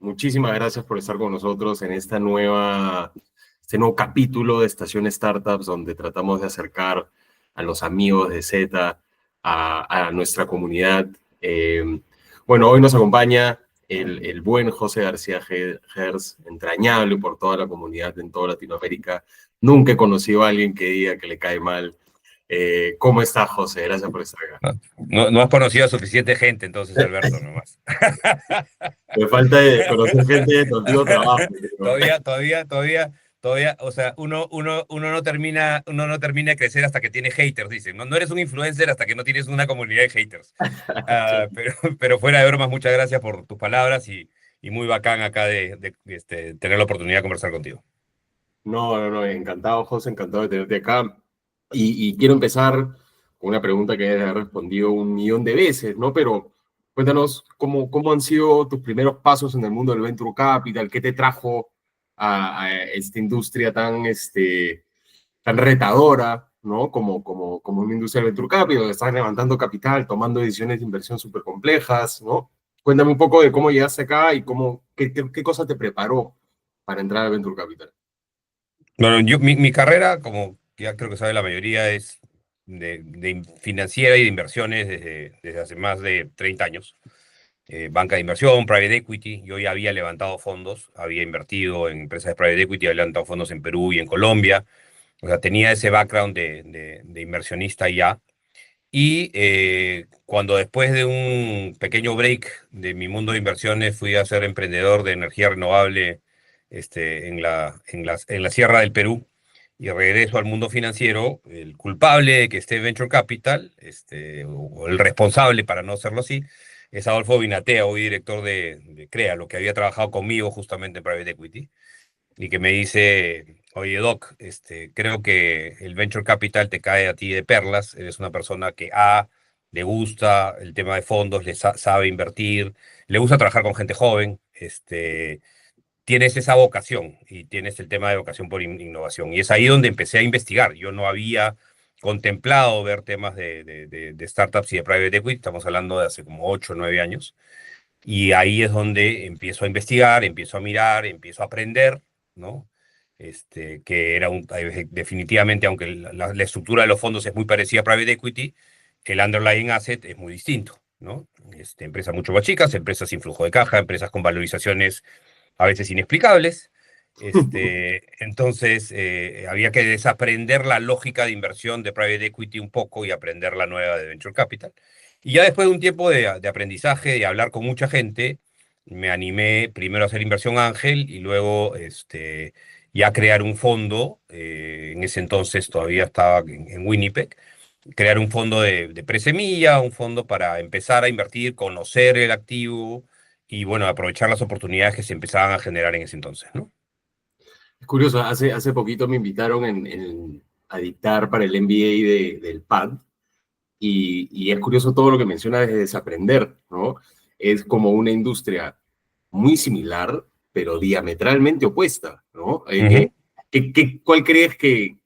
muchísimas gracias por estar con nosotros en este nuevo capítulo de Estación Startups, donde tratamos de acercar a los amigos de Z a nuestra comunidad. Bueno, hoy nos acompaña el buen José García Gers, entrañable por toda la comunidad en toda Latinoamérica. Nunca he conocido a alguien que diga que le cae mal. ¿Cómo está, José? Gracias por estar acá. No has conocido a suficiente gente, entonces, Alberto, nomás. Me falta de conocer gente de tu antiguo trabajo. Pero... Todavía, o sea, uno no termina de crecer hasta que tiene haters, dicen. No eres un influencer hasta que no tienes una comunidad de haters. Pero fuera de bromas, muchas gracias por tus palabras y muy bacán acá de tener la oportunidad de conversar contigo. No, encantado, José, encantado de tenerte acá. Y quiero empezar con una pregunta que he respondido 1 millón de veces, ¿no? Pero cuéntanos cómo han sido tus primeros pasos en el mundo del Venture Capital, qué te trajo a esta industria tan retadora, ¿no? Como una industria del Venture Capital, donde estás levantando capital, tomando decisiones de inversión súper complejas, ¿no? Cuéntame un poco de cómo llegaste acá y qué cosa te preparó para entrar al Venture Capital. Bueno, mi carrera, como ya creo que sabe la mayoría, es de financiera y de inversiones desde hace más de 30 años. Banca de inversión, private equity. Yo ya había levantado fondos, había invertido en empresas de private equity, había levantado fondos en Perú y en Colombia. O sea, tenía ese background de inversionista ya. Y cuando después de un pequeño break de mi mundo de inversiones fui a ser emprendedor de energía renovable en la Sierra del Perú y regreso al mundo financiero, el culpable de que esté Venture Capital, o el responsable para no hacerlo así, es Adolfo Binatea, hoy director de CREA, lo que había trabajado conmigo justamente en Private Equity y que me dice, oye Doc, creo que el venture capital te cae a ti de perlas, eres una persona que le gusta el tema de fondos, sabe invertir, le gusta trabajar con gente joven, tienes esa vocación y tienes el tema de vocación por innovación. Y es ahí donde empecé a investigar. Yo no había contemplado ver temas de startups y de private equity, estamos hablando de hace como 8 o 9 años. Y ahí es donde empiezo a investigar, empiezo a mirar, empiezo a aprender, ¿no? Que era definitivamente, aunque la estructura de los fondos es muy parecida a private equity, el underlying asset es muy distinto, ¿no? Empresas mucho más chicas, empresas sin flujo de caja, empresas con valorizaciones a veces inexplicables. Entonces, había que desaprender la lógica de inversión de private equity un poco y aprender la nueva de venture capital. Y ya después de un tiempo de aprendizaje, de hablar con mucha gente, me animé primero a hacer inversión ángel y luego ya crear un fondo. En ese entonces todavía estaba en Winnipeg. Crear un fondo de presemilla, un fondo para empezar a invertir, conocer el activo y, bueno, aprovechar las oportunidades que se empezaban a generar en ese entonces, ¿no? Es curioso, hace poquito me invitaron a dictar para el MBA del PAD y es curioso todo lo que menciona de desaprender, ¿no? Es como una industria muy similar, pero diametralmente opuesta, ¿no? Ujú. ¿Cuál crees que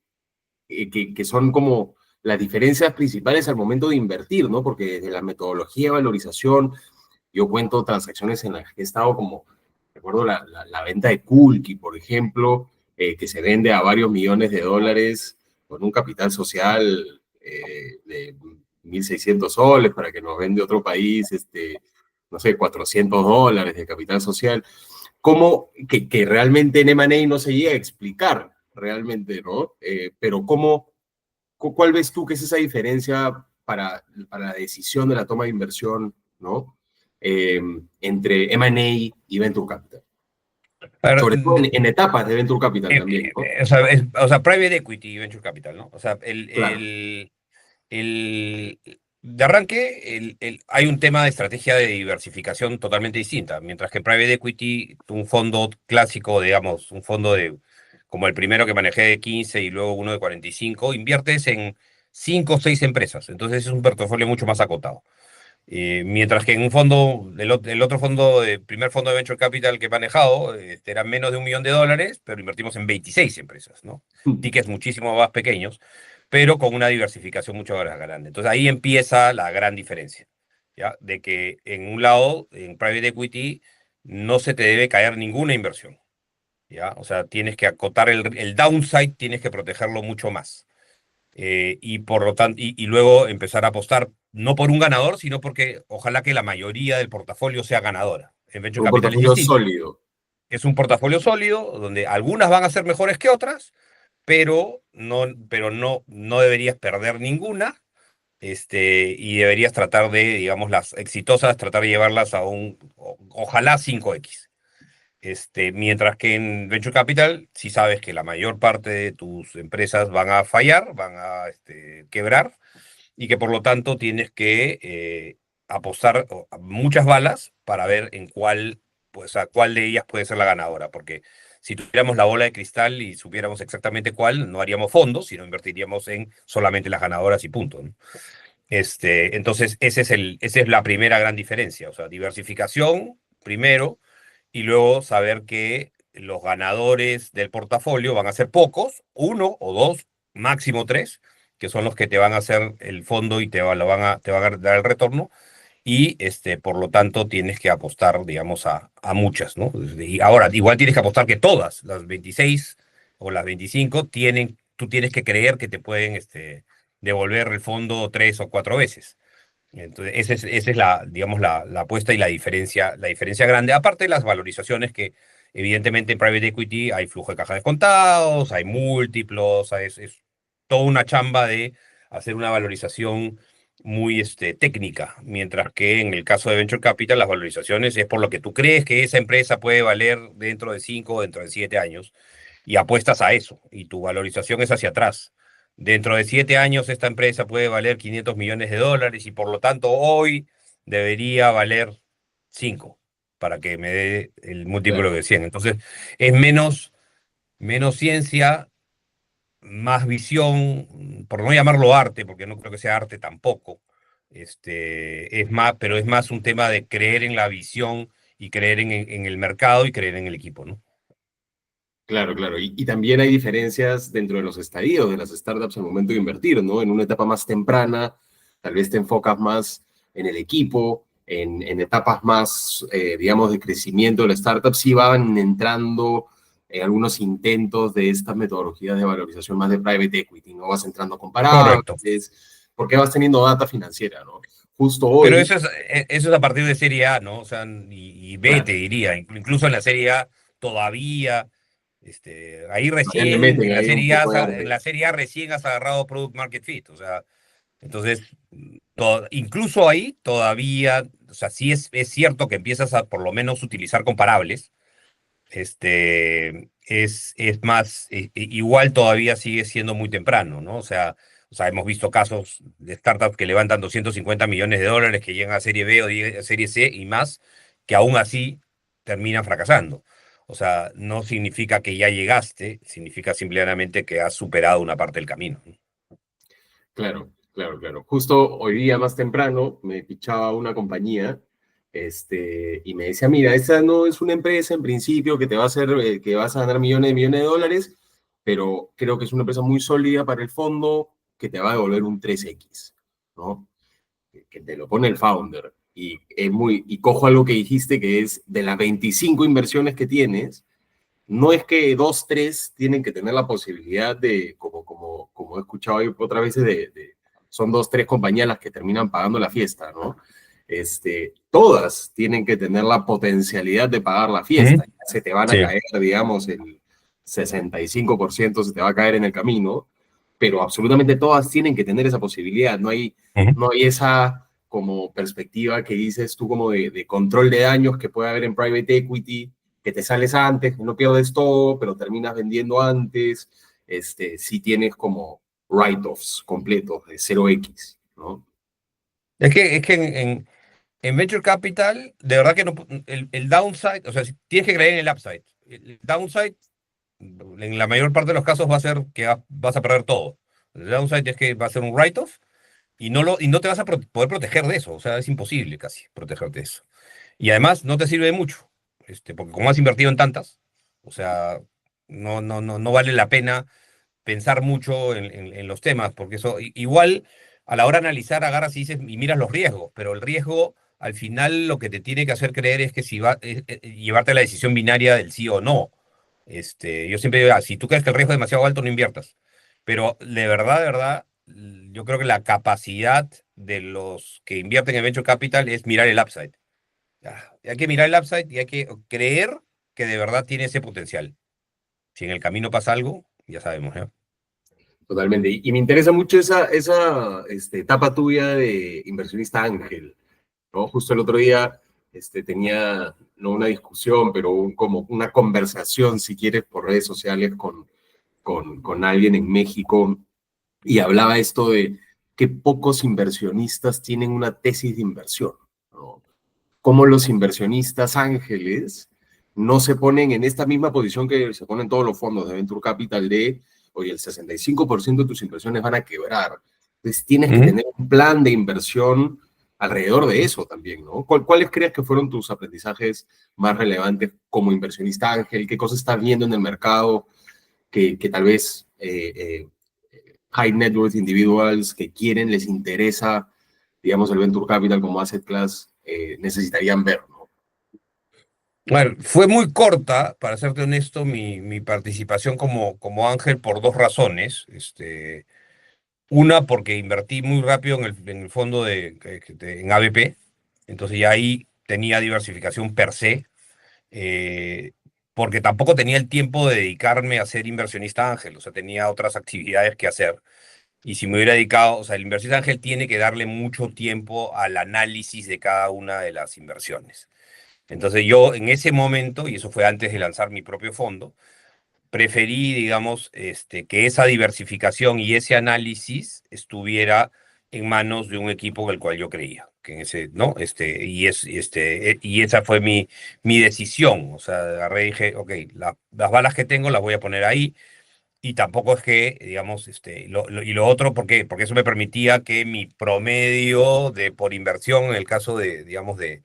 son como las diferencias principales al momento de invertir, ¿no? Porque desde la metodología de valorización, yo cuento transacciones en las que he estado como, recuerdo la venta de Kulki, por ejemplo, que se vende a varios millones de dólares con un capital social de 1.600 soles para que nos vende otro país, no sé, 400 dólares de capital social. Cómo que realmente en M&A no se llega a explicar realmente, ¿no? Pero ¿cuál ves tú que es esa diferencia para la decisión de la toma de inversión, ¿no? Entre M&A y Venture Capital. Ahora, Sobre todo en etapas de Venture Capital también, ¿no? o sea, private equity y venture capital, ¿no? O sea, Claro. de arranque hay un tema de estrategia de diversificación totalmente distinta, mientras que private equity, un fondo clásico, digamos, un fondo como el primero que manejé de 15 y luego uno de 45, inviertes en 5 o 6 empresas, entonces es un portafolio mucho más acotado. Mientras que en un fondo, el otro fondo, el primer fondo de Venture Capital que he manejado, era menos de $1 millón, pero invertimos en 26 empresas, ¿no? Tickets muchísimo más pequeños, pero con una diversificación mucho más grande. Entonces ahí empieza la gran diferencia, ¿ya? De que en un lado, en Private Equity, no se te debe caer ninguna inversión, ¿ya? O sea, tienes que acotar el downside, tienes que protegerlo mucho más. Y por lo tanto, y luego empezar a apostar no por un ganador, sino porque ojalá que la mayoría del portafolio sea ganadora. En Venture Un Capital es portafolio distinto. sólido. Es un portafolio sólido donde algunas van a ser mejores que otras, pero no deberías perder ninguna, y deberías tratar de, digamos, las exitosas, tratar de llevarlas a ojalá 5x. Mientras que en Venture Capital, si sabes que la mayor parte de tus empresas van a fallar, van a quebrar, y que por lo tanto tienes que apostar muchas balas para ver en cuál, pues a cuál de ellas puede ser la ganadora, porque si tuviéramos la bola de cristal y supiéramos exactamente cuál, no haríamos fondos, sino invertiríamos en solamente las ganadoras y punto, ¿no? Entonces, esa es la primera gran diferencia, o sea, diversificación primero y luego saber que los ganadores del portafolio van a ser pocos, uno o dos, máximo tres, que son los que te van a hacer el fondo y te van a dar el retorno, y por lo tanto tienes que apostar, digamos, a muchas, ¿no? Y ahora, igual tienes que apostar que todas, las 26 o las 25, tú tienes que creer que te pueden devolver el fondo 3 o 4 veces. Entonces, esa es la, digamos, la apuesta y la diferencia grande. Aparte de las valorizaciones que, evidentemente, en private equity hay flujo de caja descontados, hay múltiplos, es toda una chamba de hacer una valorización muy técnica, mientras que en el caso de Venture Capital las valorizaciones es por lo que tú crees que esa empresa puede valer dentro de 5 o dentro de 7 años y apuestas a eso y tu valorización es hacia atrás. Dentro de 7 años esta empresa puede valer $500 millones y por lo tanto hoy debería valer 5 para que me dé el múltiplo Claro. de 100. Entonces es menos ciencia, más visión, por no llamarlo arte, porque no creo que sea arte tampoco. Pero es más un tema de creer en la visión y creer en el mercado y creer en el equipo, ¿no? Claro, claro. Y también hay diferencias dentro de los estadios de las startups al momento de invertir, ¿no? En una etapa más temprana, tal vez te enfocas más en el equipo, en etapas más, digamos, de crecimiento de la startup, sí van entrando algunos intentos de estas metodologías de valorización más de private equity, ¿no? Vas entrando con Correcto. comparables, porque vas teniendo data financiera, ¿no? Justo Pero hoy, eso es a partir de Serie A, ¿no? O sea, y B, te claro, diría. Incluso en la Serie A todavía, ahí todavía le recién, meten ahí un poco de En arte. la Serie A recién has agarrado Product Market Fit. O sea, entonces, incluso ahí todavía, o sea, sí es cierto que empiezas a por lo menos utilizar comparables. Es más, igual todavía sigue siendo muy temprano, ¿no? O sea, hemos visto casos de startups que levantan $250 millones, que llegan a Serie B o a Serie C y más, que aún así terminan fracasando. O sea, no significa que ya llegaste, significa simplemente que has superado una parte del camino, ¿no? Claro, claro, claro. Justo hoy día más temprano me pichaba una compañía, y me decía, mira, esta no es una empresa en principio que te va a hacer, que vas a ganar millones de dólares, pero creo que es una empresa muy sólida para el fondo que te va a devolver un 3x, ¿no? Que te lo pone el founder. Y cojo algo que dijiste que es de las 25 inversiones que tienes, no es que dos, tres tienen que tener la posibilidad de, como he escuchado otras veces, son dos, tres compañías las que terminan pagando la fiesta, ¿no? Todas tienen que tener la potencialidad de pagar la Ujú. fiesta. Se te van a Sí. caer, digamos, el 65% se te va a caer en el camino, pero absolutamente todas tienen que tener esa posibilidad. Ujú. No hay esa como perspectiva que dices tú como de control de daños que puede haber en private equity, que te sales antes, que no pierdes todo, pero terminas vendiendo antes, si tienes como write-offs completos de 0x, ¿no? Es que en Venture Capital, de verdad que no, el downside, o sea, si tienes que creer en el upside. El downside, en la mayor parte de los casos, va a ser que vas a perder todo. El downside es que va a ser un write-off y no te vas a poder proteger de eso. O sea, es imposible casi protegerte de eso. Y además no te sirve de mucho, porque como has invertido en tantas, o sea, no vale la pena pensar mucho en los temas, porque eso igual a la hora de analizar agarras y dices y miras los riesgos, pero el riesgo al final lo que te tiene que hacer creer es que si va, llevarte a la decisión binaria del sí o no. Yo siempre digo, si tú crees que el riesgo es demasiado alto, no inviertas. Pero de verdad, yo creo que la capacidad de los que invierten en venture capital es mirar el upside. Hay que mirar el upside y hay que creer que de verdad tiene ese potencial. Si en el camino pasa algo, ya sabemos, ¿eh? Totalmente. Y me interesa mucho esa etapa tuya de inversionista ángel, ¿no? Justo el otro día tenía, no una discusión, pero como una conversación, si quieres, por redes sociales con alguien en México y hablaba esto de que pocos inversionistas tienen una tesis de inversión, ¿no? Cómo los inversionistas ángeles no se ponen en esta misma posición que se ponen todos los fondos de Venture Capital de, oye, el 65% de tus inversiones van a quebrar. Entonces tienes que Ujú. tener un plan de inversión alrededor de eso también, ¿no? ¿Cuáles crees que fueron tus aprendizajes más relevantes como inversionista ángel? ¿Qué cosas estás viendo en el mercado que tal vez high net worth individuals que quieren, les interesa, digamos, el venture capital como asset class, necesitarían ver, ¿no? Bueno, fue muy corta, para serte honesto, mi participación como Ángel por dos razones. Una, porque invertí muy rápido en el fondo en ABP, entonces ya ahí tenía diversificación per se, eh, porque tampoco tenía el tiempo de dedicarme a ser inversionista ángel, o sea, tenía otras actividades que hacer. Y si me hubiera dedicado, o sea, el inversionista ángel tiene que darle mucho tiempo al análisis de cada una de las inversiones. Entonces yo en ese momento, y eso fue antes de lanzar mi propio fondo, preferí, digamos, que esa diversificación y ese análisis estuviera en manos de un equipo en el cual yo creía, que en ese, ¿no? Y esa fue mi decisión. O sea, agarré y dije, ok, las balas que tengo las voy a poner ahí. Y tampoco es que, digamos, y lo otro, ¿por qué? Porque eso me permitía que mi promedio por inversión, en el caso de, digamos, de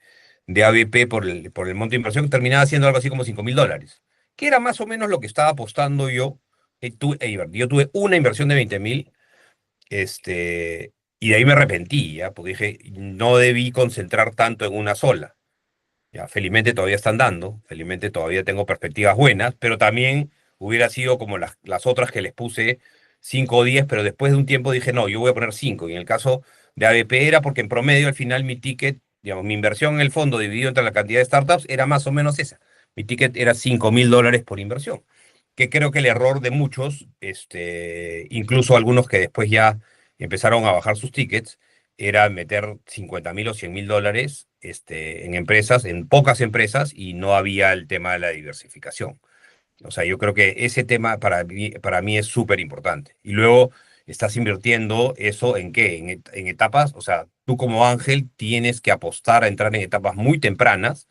ABP por el monto de inversión, terminaba siendo algo así como $5.000, que era más o menos lo que estaba apostando yo. Yo tuve una inversión de 20.000, y de ahí me arrepentí, ¿ya? Porque dije, no debí concentrar tanto en una sola. Ya, felizmente todavía están dando, felizmente todavía tengo perspectivas buenas, pero también hubiera sido como las otras que les puse 5 o 10, pero después de un tiempo dije, no, yo voy a poner 5. Y en el caso de ABP era porque en promedio al final mi ticket, digamos, mi inversión en el fondo dividido entre la cantidad de startups era más o menos esa. Mi ticket era $5.000 por inversión, que creo que el error de muchos, incluso algunos que después ya empezaron a bajar sus tickets, era meter 50.000 o $100.000 en empresas, en pocas empresas, y no había el tema de la diversificación. O sea, yo creo que ese tema para mí es súper importante. Y luego estás invirtiendo eso en qué, en etapas, o sea, tú como ángel tienes que apostar a entrar en etapas muy tempranas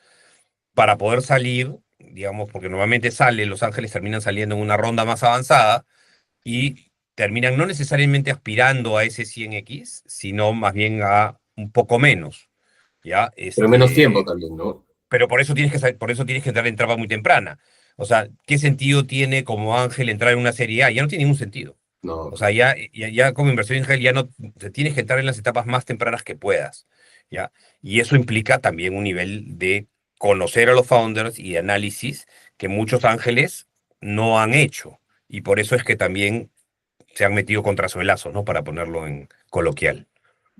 para poder salir, digamos, porque normalmente los ángeles terminan saliendo en una ronda más avanzada y terminan no necesariamente aspirando a ese 100x, sino más bien a un poco menos, ¿ya? Pero menos tiempo también, ¿no? Pero por eso tienes que entrar en etapa muy temprana. O sea, ¿qué sentido tiene como ángel entrar en una serie A? Ya no tiene ningún sentido. No, O sea, ya como inversión ángel ya no, tienes que entrar en las etapas más tempranas que puedas, ¿ya? Y eso implica también un nivel de conocer a los founders y de análisis que muchos ángeles no han hecho. Y por eso es que también se han metido contra suelazos, ¿no? Para ponerlo en coloquial.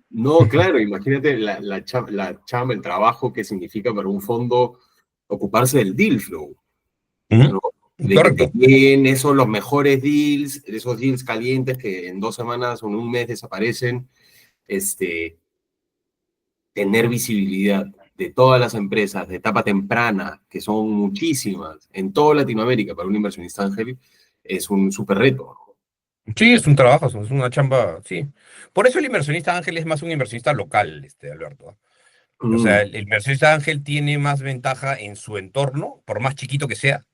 no, claro, imagínate la chamba, el trabajo que significa para un fondo ocuparse del deal flow, Ujú. ¿no? De que te Correcto. lleguen esos los mejores deals, esos deals calientes que en 2 semanas o en un mes desaparecen, este, tener visibilidad de todas las empresas de etapa temprana, que son muchísimas, en toda Latinoamérica para un inversionista ángel, es un súper reto. Sí, es un trabajo, es una chamba, sí. Por eso el inversionista ángel es más un inversionista local, Alberto. O sea, Mm, el inversionista ángel tiene más ventaja en su entorno, por más chiquito que sea.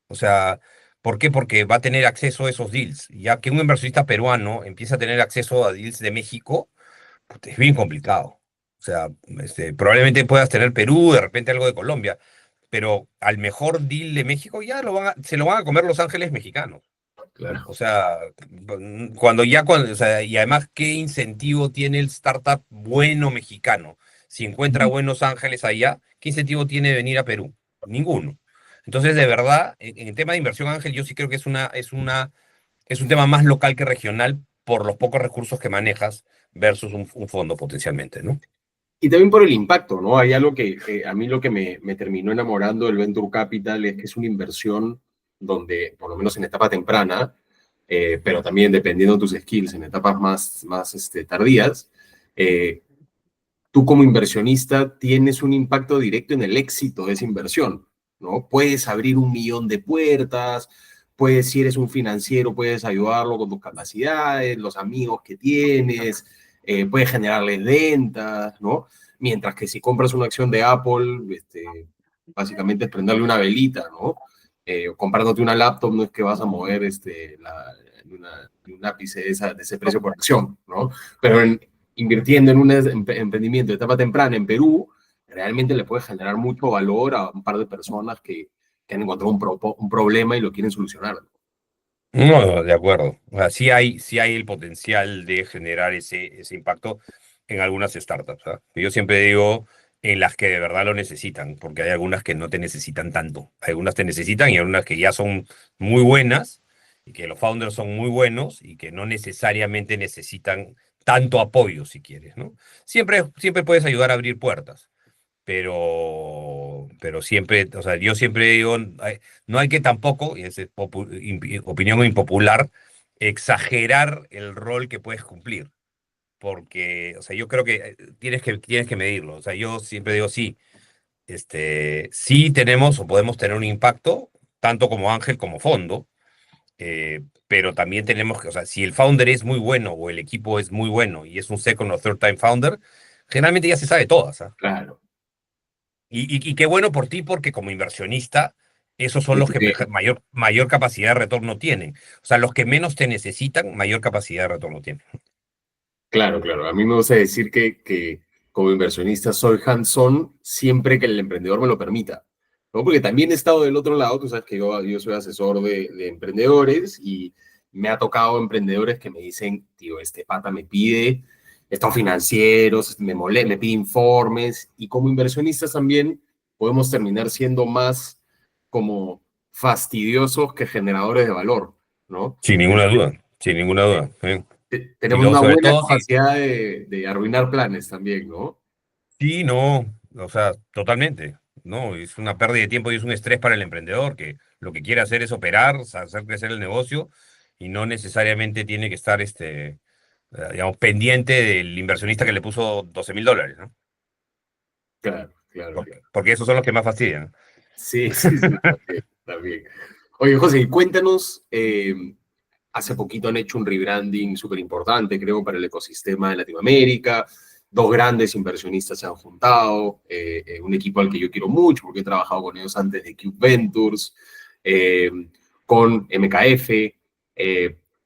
O sea, ¿por qué? Porque va a tener acceso a esos deals. Ya que un inversionista peruano empieza a tener acceso a deals de México, puta, es bien complicado. O sea, probablemente puedas tener Perú, de repente algo de Colombia, pero al mejor deal de México ya se lo van a comer los ángeles mexicanos. claro. O sea, o sea, y además, ¿qué incentivo tiene el startup bueno mexicano? si encuentra buenos ángeles allá, ¿qué incentivo tiene de venir a Perú? Ninguno. Entonces, de verdad, en el tema de inversión ángel, yo sí creo que es un tema más local que regional por los pocos recursos que manejas versus un fondo potencialmente, ¿no? Y también por el impacto, ¿no? Hay algo que a mí lo que me terminó enamorando del Venture Capital es que es una inversión donde, por lo menos en etapa temprana, pero también dependiendo de tus skills, en etapas más tardías, eh, tú como inversionista tienes un impacto directo en el éxito de esa inversión, ¿no? Puedes abrir 1 millón de puertas, puedes, si eres un financiero, puedes ayudarlo con tus capacidades, los amigos que tienes, puedes generarles ventas, ¿no? Mientras que si compras una acción de Apple, básicamente es prenderle una velita, ¿no? Comprándote una laptop no es que vas a mover un ápice de ese precio por acción, ¿no? Pero invirtiendo en un emprendimiento de etapa temprana en Perú, realmente le puede generar mucho valor a un par de personas que han encontrado un problema y lo quieren solucionar. No, de acuerdo. O sea, sí hay el potencial de generar ese impacto en algunas startups, ¿ah? Yo siempre digo en las que de verdad lo necesitan, porque hay algunas que no te necesitan tanto. Algunas te necesitan y algunas que ya son muy buenas y que los founders son muy buenos y que no necesariamente necesitan tanto apoyo, si quieres, ¿no? Siempre puedes ayudar a abrir puertas, pero siempre, o sea, yo siempre digo, no hay que tampoco, y es opinión impopular, exagerar el rol que puedes cumplir, porque, o sea, yo creo que tienes que medirlo, o sea, yo siempre digo, sí, sí tenemos o podemos tener un impacto, tanto como Ángel como fondo, pero también tenemos que, o sea, si el founder es muy bueno o el equipo es muy bueno y es un second o third time founder, generalmente ya se sabe todas, ¿ah? Claro. Y qué bueno por ti, porque como inversionista, esos son Y los tú que que, mayor capacidad de retorno tienen. O sea, los que menos te necesitan, mayor capacidad de retorno tienen. claro, claro. A mí me gusta decir que como inversionista soy hands-on siempre que el emprendedor me lo permita, ¿no? Porque también he estado del otro lado, tú sabes que yo soy asesor de emprendedores y me ha tocado emprendedores que me dicen, tío, este pata me pide estados financieros, me pide informes y como inversionistas también podemos terminar siendo más como fastidiosos que generadores de valor, ¿no? Sin ninguna duda, sin ninguna duda. Y Tenemos luego, una sobre buena todo, si, capacidad de arruinar planes también, ¿no? sí, no, o sea, totalmente. No, es una pérdida de tiempo y es un estrés para el emprendedor que lo que quiere hacer es operar, hacer crecer el negocio y no necesariamente tiene que estar, digamos, pendiente del inversionista que le puso $12,000, ¿no? Claro, claro, claro. Porque esos son los que más fastidian. Sí, sí, sí, también, también. Oye, José, y cuéntanos, hace poquito han hecho un rebranding súper importante, creo, para el ecosistema de Latinoamérica. Dos grandes inversionistas se han juntado, un equipo al que yo quiero mucho porque he trabajado con ellos antes de Cube Ventures, eh, con MKF.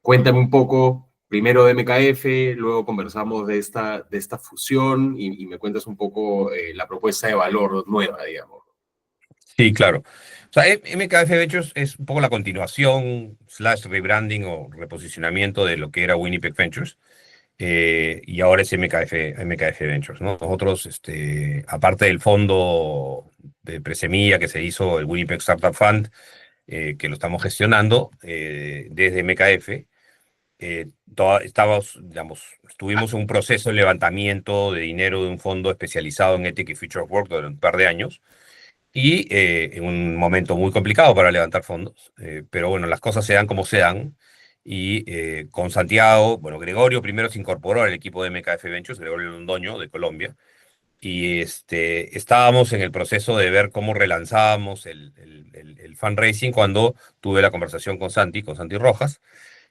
Cuéntame un poco, primero de MKF, luego conversamos de esta fusión y me cuentas un poco la propuesta de valor nueva, digamos. Sí, claro. O sea, MKF Ventures es un poco la continuación, slash rebranding o reposicionamiento de lo que era Winnipeg Ventures. Y ahora es MKF Ventures, ¿no? Nosotros, aparte del fondo de presemilla que se hizo, el Winnipeg Startup Fund, que lo estamos gestionando desde MKF, digamos, estuvimos en un proceso de levantamiento de dinero de un fondo especializado en Ethic y Future of Work durante un par de años y en un momento muy complicado para levantar fondos, pero bueno, las cosas se dan como se dan. Y con Santiago, bueno, Gregorio primero se incorporó al equipo de MKF Ventures, Gregorio Londoño de Colombia, y estábamos en el proceso de ver cómo relanzábamos el fundraising cuando tuve la conversación con Santi Rojas,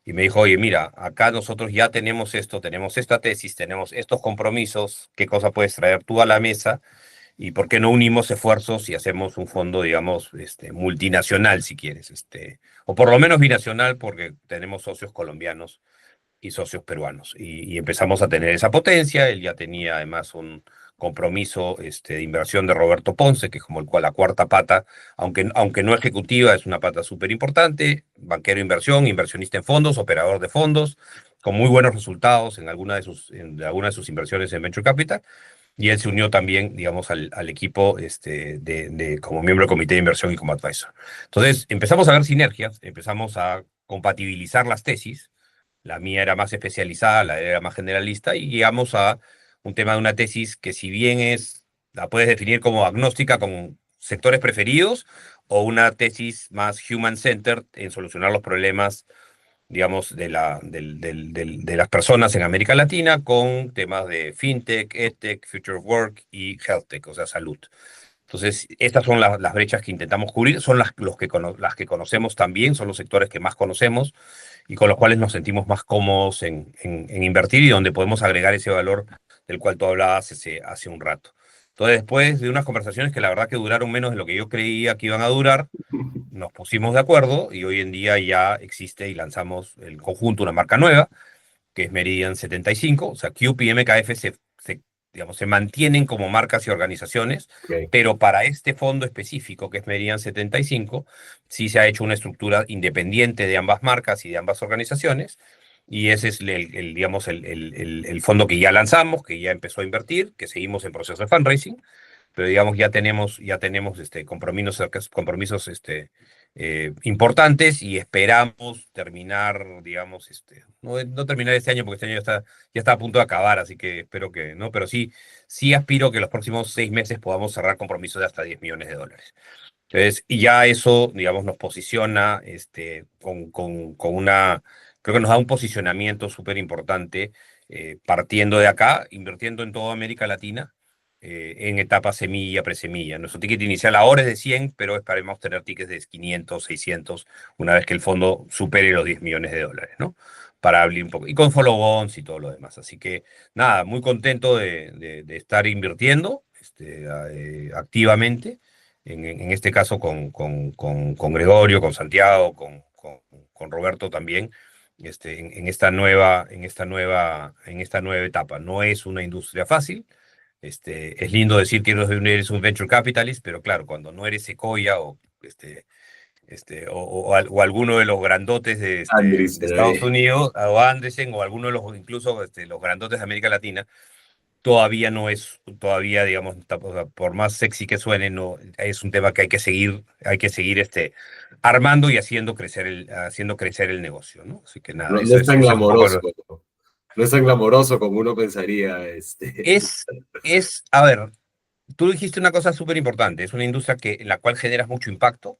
y me dijo, oye, mira, acá nosotros ya tenemos esto, tenemos esta tesis, tenemos estos compromisos, ¿qué cosa puedes traer tú a la mesa? ¿Y por qué no unimos esfuerzos y hacemos un fondo, digamos, multinacional, si quieres, o por lo menos binacional, porque tenemos socios colombianos y socios peruanos. Y empezamos a tener esa potencia. Él ya tenía además un compromiso de inversión de Roberto Ponce, que es como la cuarta pata, aunque no ejecutiva, es una pata súper importante, banquero de inversión, inversionista en fondos, operador de fondos, con muy buenos resultados en alguna de sus inversiones en Venture Capital. y él se unió también, digamos, al equipo como miembro del comité de inversión y como advisor. Entonces, empezamos a ver sinergias, empezamos a compatibilizar las tesis. La mía era más especializada, la de él era más generalista, y llegamos a un tema de una tesis que, si bien la puedes definir como agnóstica, con sectores preferidos, o una tesis más human-centered en solucionar los problemas, digamos, de las personas en América Latina, con temas de fintech, edtech, future of work y healthtech, o sea, salud. Entonces, estas son las brechas que intentamos cubrir, son las que conocemos también, son los sectores que más conocemos y con los cuales nos sentimos más cómodos en invertir, y donde podemos agregar ese valor del cual tú hablabas hace un rato. Entonces, después de unas conversaciones que la verdad que duraron menos de lo que yo creía que iban a durar, nos pusimos de acuerdo y hoy en día ya existe y lanzamos el conjunto una marca nueva, que es Meridian 75. O sea, CUP y MKF digamos, se mantienen como marcas y organizaciones, Ok. pero para este fondo específico, que es Meridian 75, sí se ha hecho una estructura independiente de ambas marcas y de ambas organizaciones, y ese es digamos, el fondo que ya lanzamos, que ya empezó a invertir, que seguimos en proceso de fundraising, pero digamos ya tenemos compromisos importantes, y esperamos terminar, digamos, no terminar este año, porque este año ya está a punto de acabar, así que espero que no, pero sí aspiro que los próximos 6 meses podamos cerrar compromisos de hasta $10 millones. Entonces, y ya eso, digamos, nos posiciona creo que nos da un posicionamiento súper importante, partiendo de acá, invirtiendo en toda América Latina, en etapa semilla, presemilla. Nuestro ticket inicial ahora es de 100, pero esperemos tener tickets de 500, 600, una vez que el fondo supere los $10 millones, ¿no? Para abrir un poco, y con follow-ons y todo lo demás. Así que, nada, muy contento de estar invirtiendo activamente en este caso con Gregorio, con Santiago, con Roberto también, en esta nueva etapa. No es una industria fácil. Es lindo decir que eres un venture capitalist, pero claro, cuando no eres Sequoia o alguno de los grandotes Andrés, de Estados Unidos, o Andresen, o alguno de incluso los grandotes de América Latina, todavía, digamos, o sea, por más sexy que suene, no, es un tema que hay que seguir armando y haciendo crecer el negocio, ¿no? Así que nada, no, no eso es es, tan eso es un poco. glamoroso, ¿no? No es tan glamoroso como uno pensaría. Es, a ver, tú dijiste una cosa súper importante. Es una industria en la cual generas mucho impacto.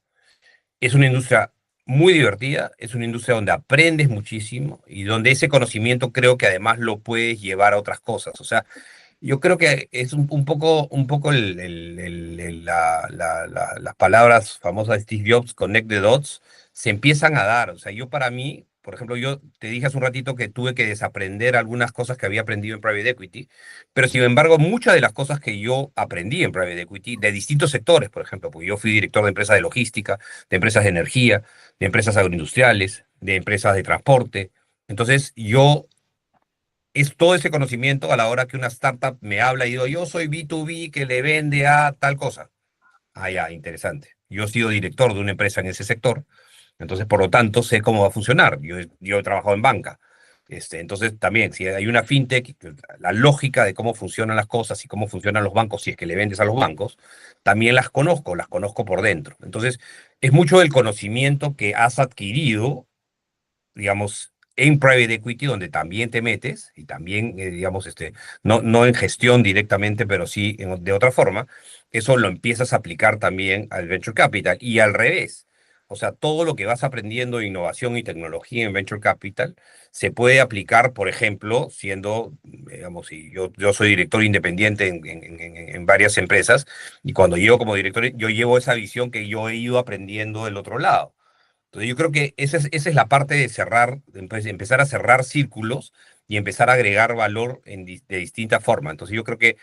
Es una industria muy divertida. Es una industria donde aprendes muchísimo y donde ese conocimiento creo que además lo puedes llevar a otras cosas. O sea, yo creo que es un poco las palabras famosas de Steve Jobs, connect the dots, se empiezan a dar. O sea, para mí, por ejemplo, yo te dije hace un ratito que tuve que desaprender algunas cosas que había aprendido en Private Equity, pero sin embargo, muchas de las cosas que yo aprendí en Private Equity, de distintos sectores, por ejemplo, porque yo fui director de empresas de logística, de empresas de energía, de empresas agroindustriales, de empresas de transporte. Entonces, es todo ese conocimiento a la hora que una startup me habla y digo, yo soy B2B que le vende a tal cosa. Ah, ya, interesante. Yo he sido director de una empresa en ese sector, entonces por lo tanto sé cómo va a funcionar. Yo he trabajado en banca. Entonces también, si hay una fintech, la lógica de cómo funcionan las cosas y cómo funcionan los bancos, si es que le vendes a los bancos, también las conozco por dentro. Entonces, es mucho del conocimiento que has adquirido, digamos, en private equity, donde también te metes, y también, digamos, no en gestión directamente, pero sí de otra forma, eso lo empiezas a aplicar también al venture capital, y al revés. O sea, todo lo que vas aprendiendo de innovación y tecnología en venture capital se puede aplicar, por ejemplo, siendo, digamos, y yo soy director independiente en varias empresas, y cuando llego como director, yo llevo esa visión que yo he ido aprendiendo del otro lado. Entonces yo creo que esa es la parte de cerrar, de empezar a cerrar círculos y empezar a agregar valor de distinta forma. Entonces yo creo que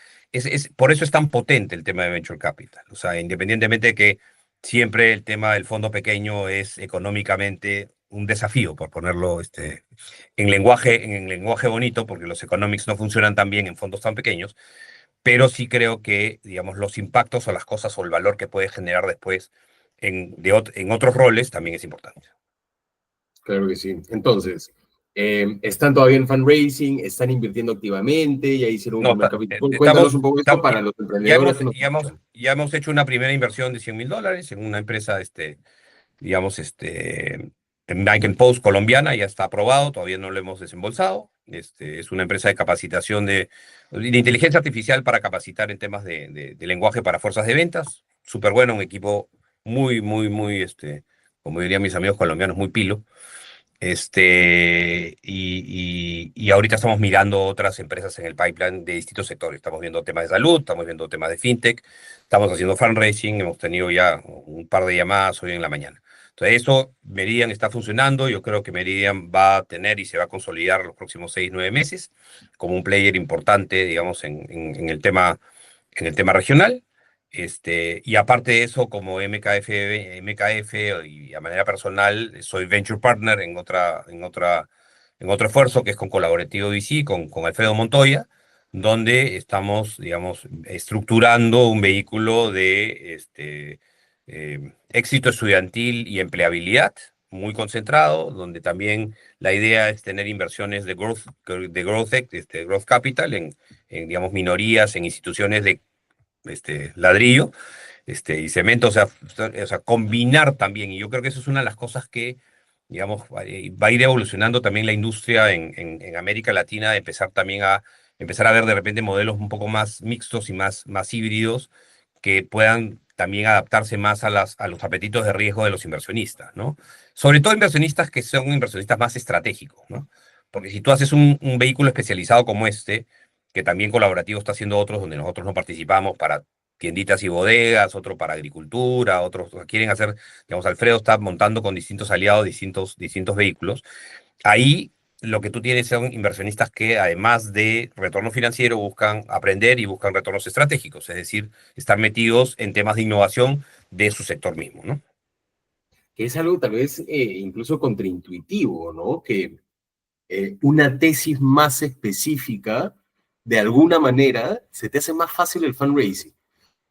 por eso es tan potente el tema de Venture Capital. O sea, independientemente de que siempre el tema del fondo pequeño es económicamente un desafío, por ponerlo en lenguaje bonito, porque los economics no funcionan tan bien en fondos tan pequeños, pero sí creo que, digamos, los impactos o las cosas o el valor que puede generar después en otros roles también es importante. Claro que sí. Entonces, Están todavía en fundraising, están invirtiendo activamente, ya hicieron un No, primer capítulo. Cuéntanos estamos, un poco esto para los emprendedores que nos escuchan. ya hemos hecho una primera inversión de $100.000 en una empresa, digamos, en Bank Post colombiana, ya está aprobado, todavía no lo hemos desembolsado. Es una empresa de capacitación de inteligencia artificial para capacitar en temas de lenguaje para fuerzas de ventas. Súper bueno, un equipo muy, muy, muy, como dirían mis amigos colombianos, muy pilo. Y ahorita estamos mirando otras empresas en el pipeline de distintos sectores. Estamos viendo temas de salud, estamos viendo temas de fintech, estamos haciendo fundraising, hemos tenido ya un par de llamadas hoy en la mañana. Entonces, eso, Meridian está funcionando. Yo creo que Meridian va a tener y se va a consolidar los próximos 6, 9 meses como un player importante, digamos, en el tema regional. Y aparte de eso, como MKF y a manera personal, soy venture partner en otro esfuerzo que es con Colaborativo VC, con Alfredo Montoya, donde estamos, digamos, estructurando un vehículo de éxito estudiantil y empleabilidad muy concentrado, donde también la idea es tener inversiones de growth capital digamos, minorías, en instituciones de ladrillo, y cemento, o sea, combinar también, y yo creo que eso es una de las cosas que, digamos, va a ir evolucionando también la industria en América Latina, de empezar a ver de repente modelos un poco más mixtos y más híbridos, que puedan también adaptarse más a los apetitos de riesgo de los inversionistas, ¿no? Sobre todo inversionistas que son inversionistas más estratégicos, ¿no? Porque si tú haces un vehículo especializado como que también colaborativo está haciendo otros donde nosotros no participamos, para tienditas y bodegas, otro para agricultura, otros quieren hacer, digamos, Alfredo está montando con distintos aliados distintos vehículos. Ahí lo que tú tienes son inversionistas que, además de retorno financiero, buscan aprender y buscan retornos estratégicos, es decir, estar metidos en temas de innovación de su sector mismo, ¿no? Que es algo tal vez incluso contraintuitivo, ¿no? Que una tesis más específica, de alguna manera, se te hace más fácil el fundraising,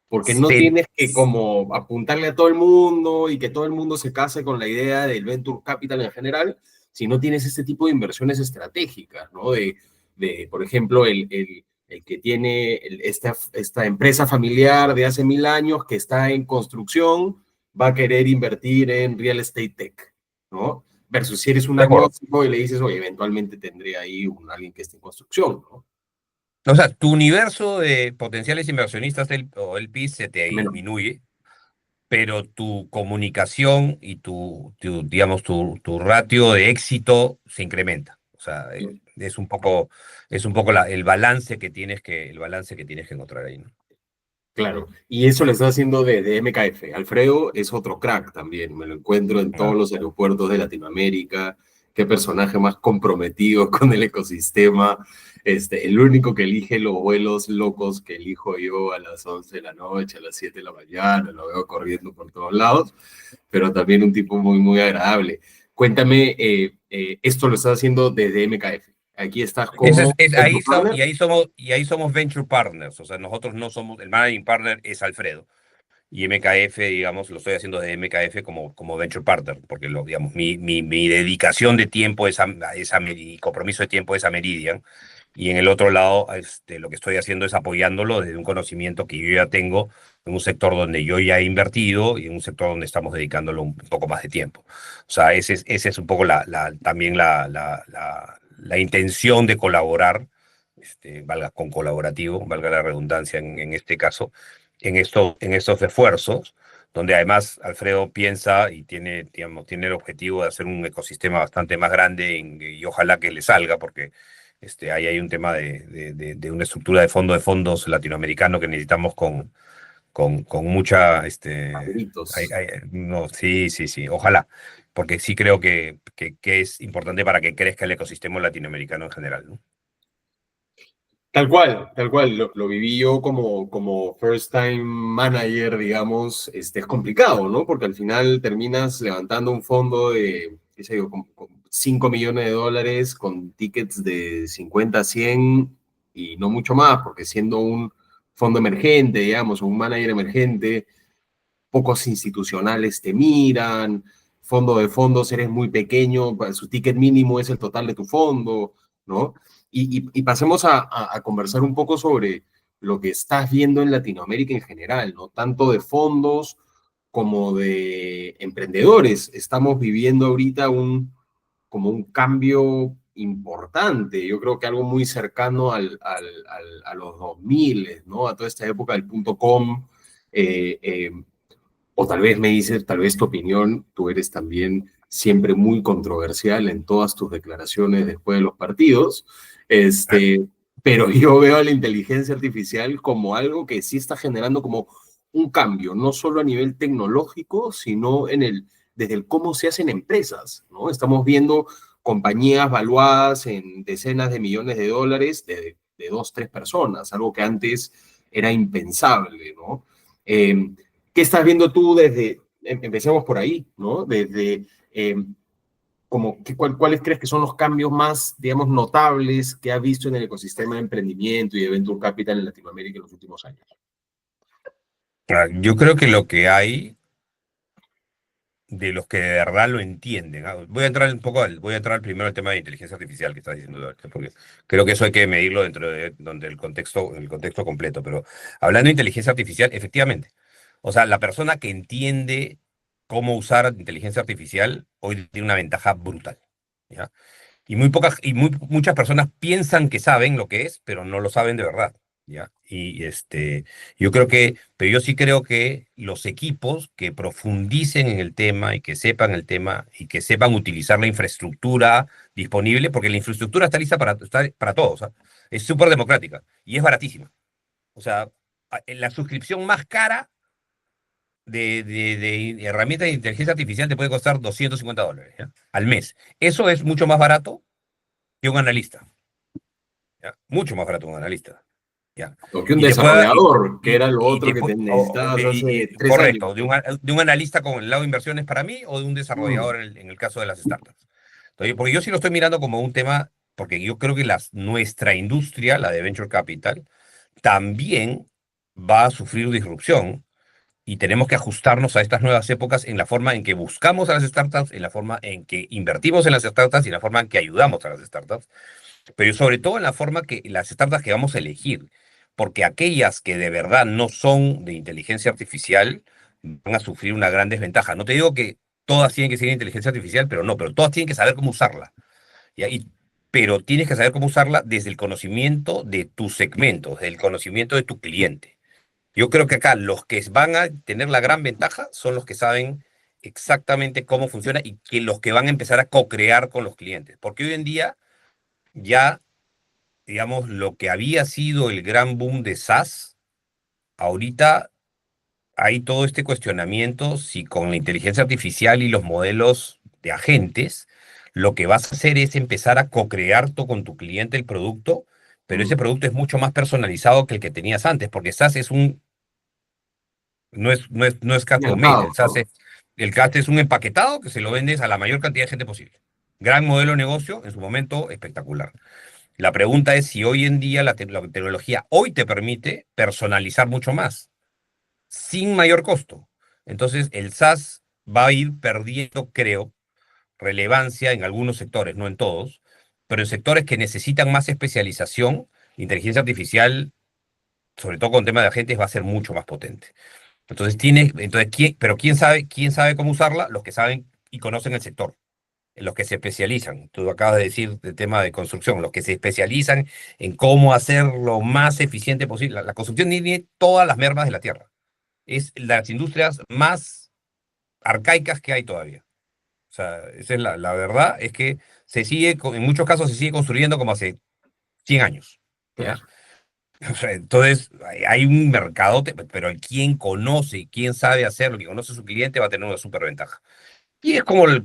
porque no Se- tienes que como apuntarle a todo el mundo y que todo el mundo se case con la idea del venture capital en general, si no tienes este tipo de inversiones estratégicas, ¿no? Por ejemplo, el que tiene esta empresa familiar de hace 1000 años que está en construcción, va a querer invertir en real estate tech, ¿no? Versus si eres un de acuerdo. agnóstico y le dices, oye, eventualmente tendré ahí alguien que esté en construcción, ¿no? O sea, tu universo de potenciales inversionistas o LPs se te Menos. disminuye, pero tu comunicación y digamos, tu ratio de éxito se incrementa. O sea, es un poco el balance que tienes que encontrar ahí, ¿no? Claro, y eso lo está haciendo de MKF. Alfredo es otro crack también, me lo encuentro en todos Ah, los aeropuertos de Latinoamérica. Qué personaje más comprometido con el ecosistema. El único que elige los vuelos locos que elijo yo a las 11 de la noche, a las 7 de la mañana, lo veo corriendo por todos lados, pero también un tipo muy, muy agradable. Cuéntame, esto lo estás haciendo desde MKF. Aquí estás como venture partner. y ahí somos venture partners. O sea, nosotros no somos, el managing partner es Alfredo. Y MKF, digamos, lo estoy haciendo de MKF como venture partner, porque digamos, mi dedicación de tiempo mi compromiso de tiempo es a Meridian. Y en el otro lado, lo que estoy haciendo es apoyándolo desde un conocimiento que yo ya tengo en un sector donde yo ya he invertido y en un sector donde estamos dedicándolo un poco más de tiempo. O sea, ese es un poco también la intención de colaborar, valga con colaborativo, valga la redundancia en este caso, en estos esfuerzos, donde además Alfredo piensa y digamos, tiene el objetivo de hacer un ecosistema bastante más grande, y ojalá que le salga, porque ahí hay un tema de una estructura de fondos latinoamericano que necesitamos con mucha. Favoritos. No, sí, sí, sí, ojalá, porque sí creo que es importante para que crezca el ecosistema latinoamericano en general, ¿no? Tal cual, lo viví yo como first time manager, digamos, es complicado, ¿no? Porque al final terminas levantando un fondo de, qué sé yo, con 5 millones de dólares, con tickets de 50 a 100 y no mucho más, porque siendo un fondo emergente, digamos, o un manager emergente, pocos institucionales te miran, fondo de fondos eres muy pequeño, su ticket mínimo es el total de tu fondo, ¿no? Y pasemos a conversar un poco sobre lo que estás viendo en Latinoamérica en general, ¿no? Tanto de fondos como de emprendedores. Estamos viviendo ahorita como un cambio importante, yo creo que algo muy cercano a los 2000, ¿no? A toda esta época del punto com, eh, eh, o tal vez me dices, tal vez tu opinión, tú eres también siempre muy controversial en todas tus declaraciones después de los partidos, este, pero yo veo a la inteligencia artificial como algo que sí está generando como un cambio, no solo a nivel tecnológico, sino desde el cómo se hacen empresas, ¿no? Estamos viendo compañías valuadas en decenas de millones de dólares de dos, tres personas, algo que antes era impensable, ¿no? ¿Qué estás viendo tú empecemos por ahí, ¿no? Desde, ¿cuáles crees que son los cambios más, digamos, notables que has visto en el ecosistema de emprendimiento y de venture capital en Latinoamérica en los últimos años? Yo creo que lo que hay de los que de verdad lo entienden. Voy a entrar un poco voy a entrar primero al tema de inteligencia artificial que estás diciendo, porque creo que eso hay que medirlo dentro de donde el contexto completo. Pero hablando de inteligencia artificial, efectivamente, o sea, la persona que entiende cómo usar inteligencia artificial hoy tiene una ventaja brutal, ¿ya? Muchas personas piensan que saben lo que es, pero no lo saben de verdad, ¿ya? Pero yo sí creo que los equipos que profundicen en el tema y que sepan el tema y que sepan utilizar la infraestructura disponible, porque la infraestructura está lista para todos, ¿ah? Es súper democrática y es baratísima. O sea, la suscripción más cara de herramientas de inteligencia artificial te puede costar $250, ¿ya? Al mes. Eso es mucho más barato que un analista, ¿ya? Mucho más barato que un analista, ¿ya? O que un Y te pueda, desarrollador, que era lo y otro te que pu- te necesitabas hace 3 años. correcto, de un analista con el lado de inversiones para mí o de un Mm, desarrollador en el caso de las startups. Entonces, porque yo sí lo estoy mirando como un tema, porque yo creo que nuestra industria, la de Venture Capital, también va a sufrir disrupción y tenemos que ajustarnos a estas nuevas épocas en la forma en que buscamos a las startups, en la forma en que invertimos en las startups y en la forma en que ayudamos a las startups, pero sobre todo en la forma que las startups que vamos a elegir, porque aquellas que de verdad no son de inteligencia artificial van a sufrir una gran desventaja. No te digo que todas tienen que ser de inteligencia artificial, pero no, pero todas tienen que saber cómo usarla, ¿ya? Pero tienes que saber cómo usarla desde el conocimiento de tu segmento, desde el conocimiento de tu cliente. Yo creo que acá los que van a tener la gran ventaja son los que saben exactamente cómo funciona y que los que van a empezar a co-crear con los clientes. Porque hoy en día ya, digamos, lo que había sido el gran boom de SaaS, ahorita hay todo este cuestionamiento si con la inteligencia artificial y los modelos de agentes, lo que vas a hacer es empezar a co-crear tú con tu cliente el producto, pero ese mm. producto es mucho más personalizado que el que tenías antes, porque SaaS no es custom made. Mercado, ¿no? El CAT es un empaquetado que se lo vendes a la mayor cantidad de gente posible. Gran modelo de negocio, en su momento espectacular. La pregunta es si hoy en día la tecnología hoy te permite personalizar mucho más, sin mayor costo. Entonces, el SaaS va a ir perdiendo, creo, relevancia en algunos sectores, no en todos, pero en sectores que necesitan más especialización, inteligencia artificial, sobre todo con tema de agentes, va a ser mucho más potente. Pero ¿quién sabe cómo usarla? Los que saben y conocen el sector, los que se especializan. Tú acabas de decir el tema de construcción, los que se especializan en cómo hacer lo más eficiente posible. La construcción tiene todas las mermas de la tierra. Es las industrias más arcaicas que hay todavía. O sea, esa es la verdad, es que en muchos casos se sigue construyendo como hace 100 años, ¿ya? Claro. O sea, entonces, hay un mercado, pero quien conoce, quien sabe hacerlo, quien conoce a su cliente va a tener una superventaja. Y es como el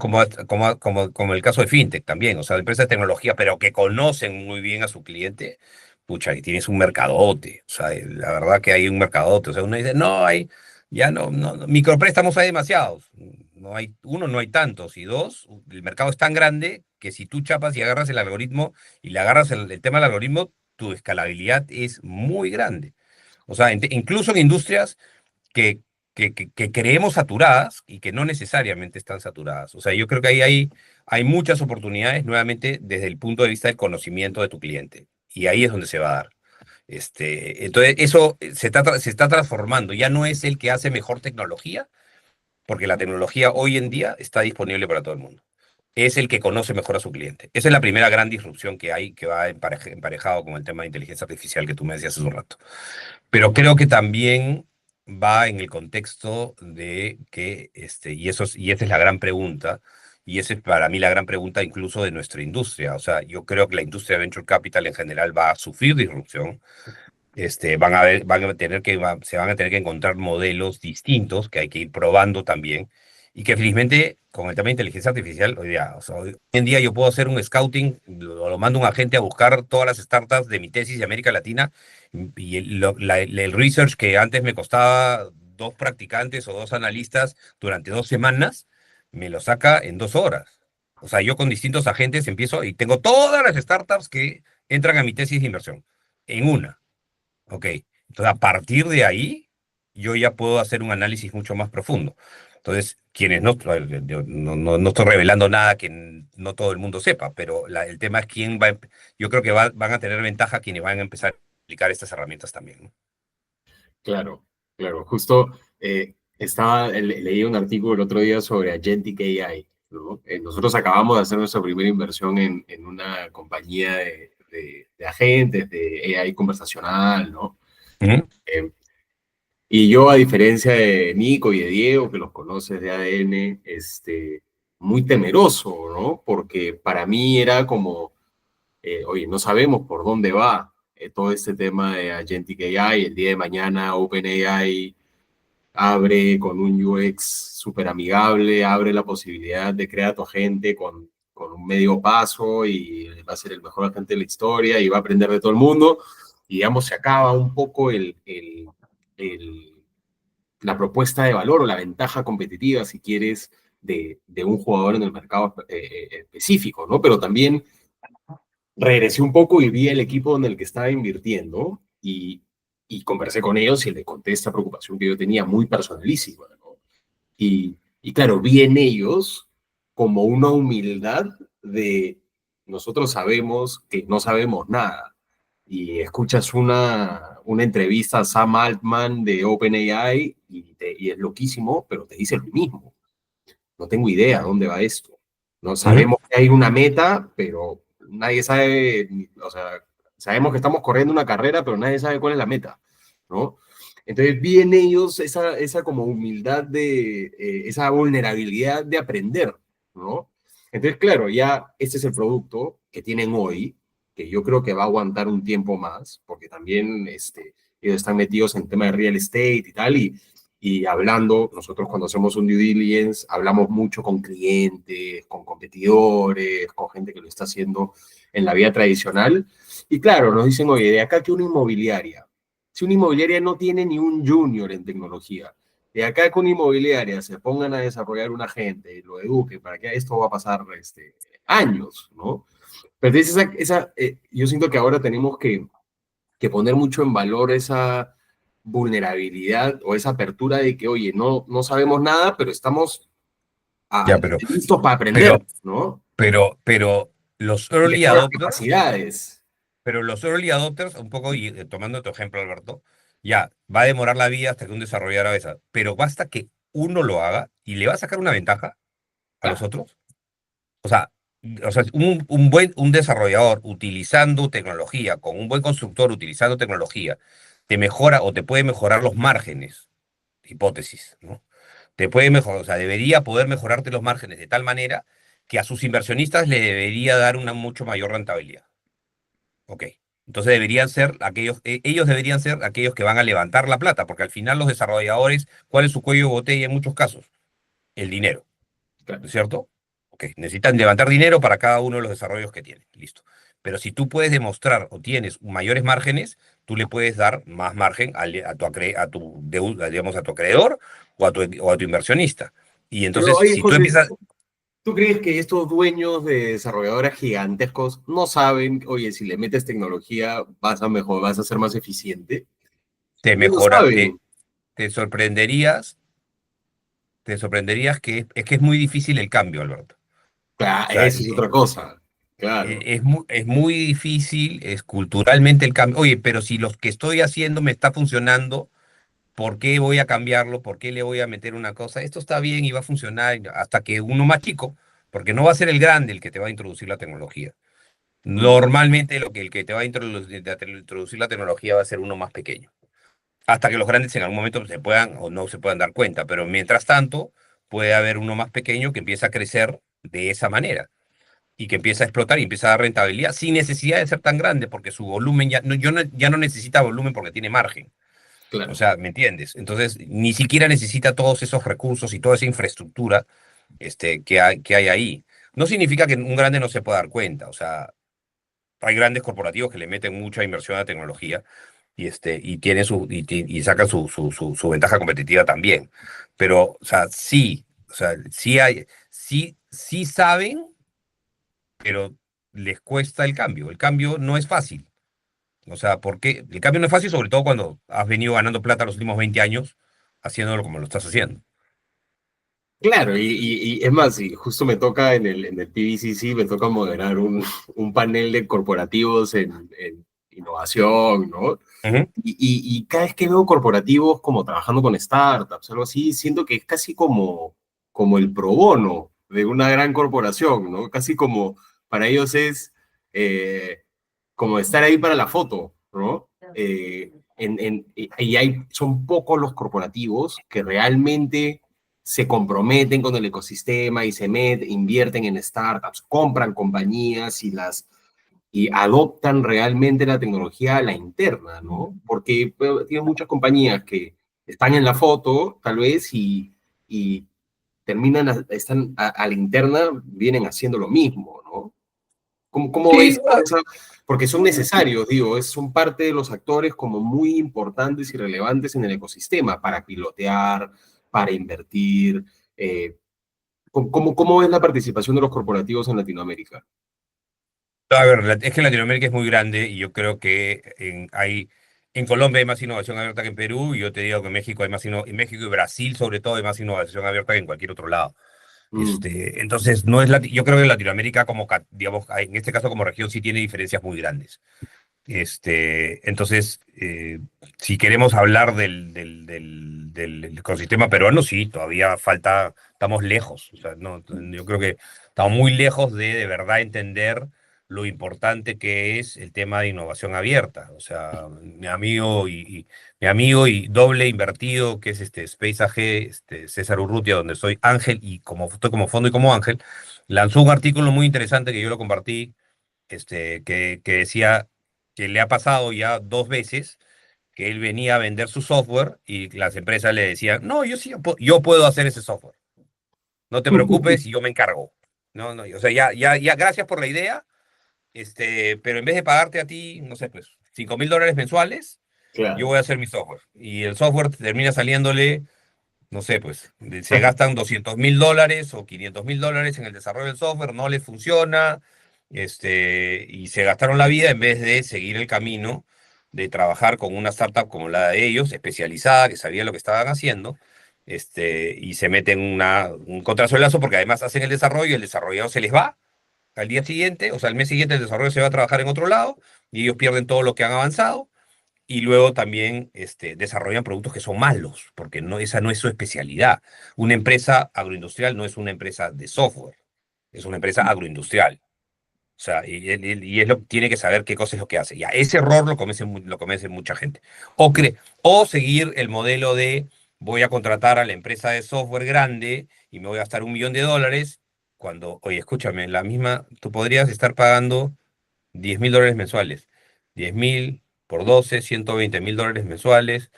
caso de FinTech también, o sea, empresas de tecnología, pero que conocen muy bien a su cliente, pucha, y tienes un mercadote, o sea, la verdad que hay un mercadote, o sea, uno dice, no, ya no, micropréstamos hay demasiados, no hay tantos, y dos, el mercado es tan grande que si tú chapas y agarras el algoritmo y le agarras el tema del algoritmo, tu escalabilidad es muy grande. O sea, incluso en industrias que que creemos saturadas y que no necesariamente están saturadas. O sea, yo creo que ahí hay muchas oportunidades, nuevamente, desde el punto de vista del conocimiento de tu cliente. Y ahí es donde se va a dar. Entonces, eso se está transformando. Ya no es el que hace mejor tecnología, porque la tecnología hoy en día está disponible para todo el mundo. Es el que conoce mejor a su cliente. Esa es la primera gran disrupción que hay, que va emparejado con el tema de inteligencia artificial que tú me decías hace un rato. Pero creo que también va en el contexto de que, y esa es la gran pregunta, y esa es para mí la gran pregunta incluso de nuestra industria. O sea, yo creo que la industria de Venture Capital en general va a sufrir disrupción. Se van a tener que encontrar modelos distintos que hay que ir probando también, y que felizmente con el tema de inteligencia artificial, o sea, hoy en día yo puedo hacer un scouting, lo mando a un agente a buscar todas las startups de mi tesis de América Latina, y el research que antes me costaba 2 practicantes o 2 analistas durante 2 semanas, me lo saca en 2 horas. O sea, yo con distintos agentes empiezo y tengo todas las startups que entran a mi tesis de inversión en una. Ok, entonces a partir de ahí yo ya puedo hacer un análisis mucho más profundo. Entonces, quienes no, yo no estoy revelando nada que no todo el mundo sepa, pero el tema es quién va, yo creo que van a tener ventaja quienes van a empezar a aplicar estas herramientas también, ¿no? Claro, claro. Justo leí un artículo el otro día sobre Agentic AI, ¿no? Nosotros acabamos de hacer nuestra primera inversión en una compañía de agentes de AI conversacional, ¿no? Ujú. Eh, y yo, a diferencia de Nico y de Diego, que los conoces de ADN, muy temeroso, ¿no? Porque para mí era como, oye, no sabemos por dónde va todo este tema de Agentic AI. El día de mañana OpenAI abre con un UX súper amigable, abre la posibilidad de crear a tu agente con un medio paso y va a ser el mejor agente de la historia y va a aprender de todo el mundo. Y digamos, se acaba un poco el, la propuesta de valor o la ventaja competitiva, si quieres, de un jugador en el mercado específico, ¿no? Pero también regresé un poco y vi el equipo en el que estaba invirtiendo y conversé con ellos y les conté esta preocupación que yo tenía muy personalísima, ¿no? Y claro, vi en ellos como una humildad de nosotros sabemos que no sabemos nada. Y escuchas una entrevista a Sam Altman de OpenAI y es loquísimo, pero te dice lo mismo. No tengo idea dónde va esto. No Ujú. sabemos que hay una meta, pero nadie sabe, o sea, sabemos que estamos corriendo una carrera, pero nadie sabe cuál es la meta, ¿no? Entonces vi en ellos esa como humildad esa vulnerabilidad de aprender, ¿no? Entonces, claro, ya este es el producto que tienen hoy, que yo creo que va a aguantar un tiempo más, porque también ellos están metidos en tema de real estate y tal, y hablando, nosotros cuando hacemos un due diligence, hablamos mucho con clientes, con competidores, con gente que lo está haciendo en la vida tradicional. Y claro, nos dicen, oye, de acá que una inmobiliaria, si una inmobiliaria no tiene ni un junior en tecnología, de acá que una inmobiliaria se pongan a desarrollar un agente y lo eduque para que esto va a pasar años, ¿no? Pero entonces yo siento que ahora tenemos que poner mucho en valor esa vulnerabilidad o esa apertura de que, oye, no sabemos nada, pero estamos Ya, listos para aprender, pero, ¿no? pero los Y early tenemos las adopters. capacidades. Pero los early adopters, un poco, y tomando tu ejemplo, Alberto, ya, va a demorar la vida hasta que un desarrollador haga eso, pero basta que uno lo haga y le va a sacar una ventaja a los Claro, otros. O sea, un desarrollador utilizando tecnología, con un buen constructor utilizando tecnología, te mejora o te puede mejorar los márgenes, hipótesis, ¿no? Te puede mejorar, o sea, debería poder mejorarte los márgenes de tal manera que a sus inversionistas le debería dar una mucho mayor rentabilidad. Ok. Entonces ellos deberían ser aquellos que van a levantar la plata, porque al final los desarrolladores, ¿cuál es su cuello de botella en muchos casos? El dinero, claro. ¿no es cierto? Ok, necesitan levantar dinero para cada uno de los desarrollos que tienen, listo. Pero si tú puedes demostrar o tienes mayores márgenes, tú le puedes dar más margen digamos, a tu acreedor o a tu inversionista. Y Pero, entonces, oye, si tú José, empiezas, ¿tú crees que estos dueños de desarrolladoras gigantescos no saben, oye, si le metes tecnología vas a mejor, vas a ser más eficiente? te Ellos lo mejora, saben. te sorprenderías te sorprenderías que es que es muy difícil el cambio, Alberto. O Claro, sea, eso es otra cosa. Claro. es muy difícil, es culturalmente el cambio. Oye, pero si lo que estoy haciendo me está funcionando, ¿por qué voy a cambiarlo? ¿Por qué le voy a meter una cosa? Esto está bien y va a funcionar hasta que uno más chico, porque no va a ser el grande el que te va a introducir la tecnología. Mm, Normalmente el que te va a introducir la tecnología va a ser uno más pequeño. Hasta que los grandes en algún momento se puedan o no se puedan dar cuenta. Pero mientras tanto, puede haber uno más pequeño que empieza a crecer de esa manera y que empieza a explotar y empieza a dar rentabilidad sin necesidad de ser tan grande, porque su volumen ya no necesita volumen porque tiene margen. O claro. sea, ¿me entiendes? Entonces, ni siquiera necesita todos esos recursos y toda esa infraestructura que hay ahí. No significa que un grande no se pueda dar cuenta. O sea, hay grandes corporativos que le meten mucha inversión a tecnología y tienen y sacan su ventaja competitiva también. Pero, o sea, sí saben, pero les cuesta el cambio. El cambio no es fácil. O sea, porque el cambio no es fácil, sobre todo cuando has venido ganando plata los últimos 20 años haciéndolo como lo estás haciendo. Claro, y es más, y justo me toca en el PBCC, me toca moderar un panel de corporativos en innovación, ¿no? Ujú. Y cada vez que veo corporativos como trabajando con startups, algo así, siento que es casi como el pro bono de una gran corporación, ¿no? Casi como para ellos es como estar ahí para la foto, ¿no? Son pocos los corporativos que realmente se comprometen con el ecosistema y se meten, invierten en startups, compran compañías y adoptan realmente la tecnología a la interna, ¿no? Porque tienes muchas compañías que están en la foto, tal vez, y están a la interna, vienen haciendo lo mismo, ¿no? ¿Cómo Sí, ves? Porque son necesarios, digo, son parte de los actores como muy importantes y relevantes en el ecosistema para pilotear, para invertir. ¿Cómo es la participación de los corporativos en Latinoamérica? a ver, es que Latinoamérica es muy grande y yo creo que en Colombia hay más innovación abierta que en Perú y yo te digo que en México en México y Brasil sobre todo hay más innovación abierta que en cualquier otro lado. Mm, Entonces, yo creo que Latinoamérica digamos, en este caso como región sí tiene diferencias muy grandes. Entonces, si queremos hablar del ecosistema peruano, sí, todavía falta, estamos lejos. O sea, no, yo creo que estamos muy lejos de verdad entender lo importante que es el tema de innovación abierta. O sea, mi amigo y doble invertido, que es Space AG, César Urrutia, donde soy Ángel y como estoy como fondo y como Ángel, lanzó un artículo muy interesante que yo lo compartí que decía que le ha pasado ya 2 veces que él venía a vender su software y las empresas le decían, no, yo puedo hacer ese software, no te preocupes y yo me encargo. No, no, o sea, ya, gracias por la idea, pero en vez de pagarte a ti, no sé, pues, $5.000 mensuales, yo claro. voy a hacer mi software. Y el software termina saliéndole, no sé, pues, se gastan $200.000 o $500.000 en el desarrollo del software, no les funciona, y se gastaron la vida en vez de seguir el camino de trabajar con una startup como la de ellos, especializada, que sabía lo que estaban haciendo, y se meten un contrasuelazo porque además hacen el desarrollo y el desarrollador se les va al día siguiente, o sea, al mes siguiente el desarrollo se va a trabajar en otro lado y ellos pierden todo lo que han avanzado y luego también desarrollan productos que son malos, porque esa no es su especialidad. Una empresa agroindustrial no es una empresa de software, es una empresa agroindustrial. O sea, tiene que saber qué cosa es lo que hace. Ya, ese error lo comete mucha gente. O seguir el modelo de voy a contratar a la empresa de software grande y me voy a gastar $1.000.000 cuando, oye, escúchame, tú podrías estar pagando $10.000 mensuales. 10.000 por 12, $120.000 mensuales.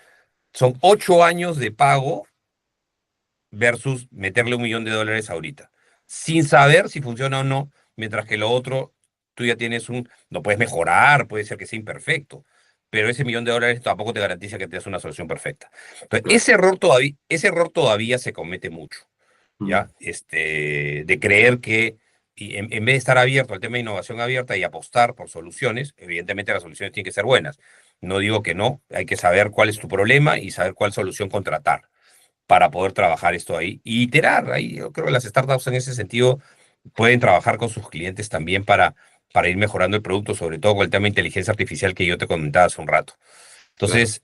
Son 8 años de pago versus meterle $1.000.000 ahorita, sin saber si funciona o no, mientras que lo otro, tú ya lo puedes mejorar, puede ser que sea imperfecto, pero ese $1.000.000 tampoco te garantiza que tengas una solución perfecta. Entonces, Claro. ese error todavía se comete mucho, Mm, ¿ya? De creer que y en vez de estar abierto al tema de innovación abierta y apostar por soluciones, evidentemente las soluciones tienen que ser buenas. No digo que no, hay que saber cuál es tu problema y saber cuál solución contratar para poder trabajar esto ahí y iterar. Ahí yo creo que las startups en ese sentido pueden trabajar con sus clientes también para ir mejorando el producto, sobre todo con el tema de inteligencia artificial que yo te comentaba hace un rato. Claro, Entonces,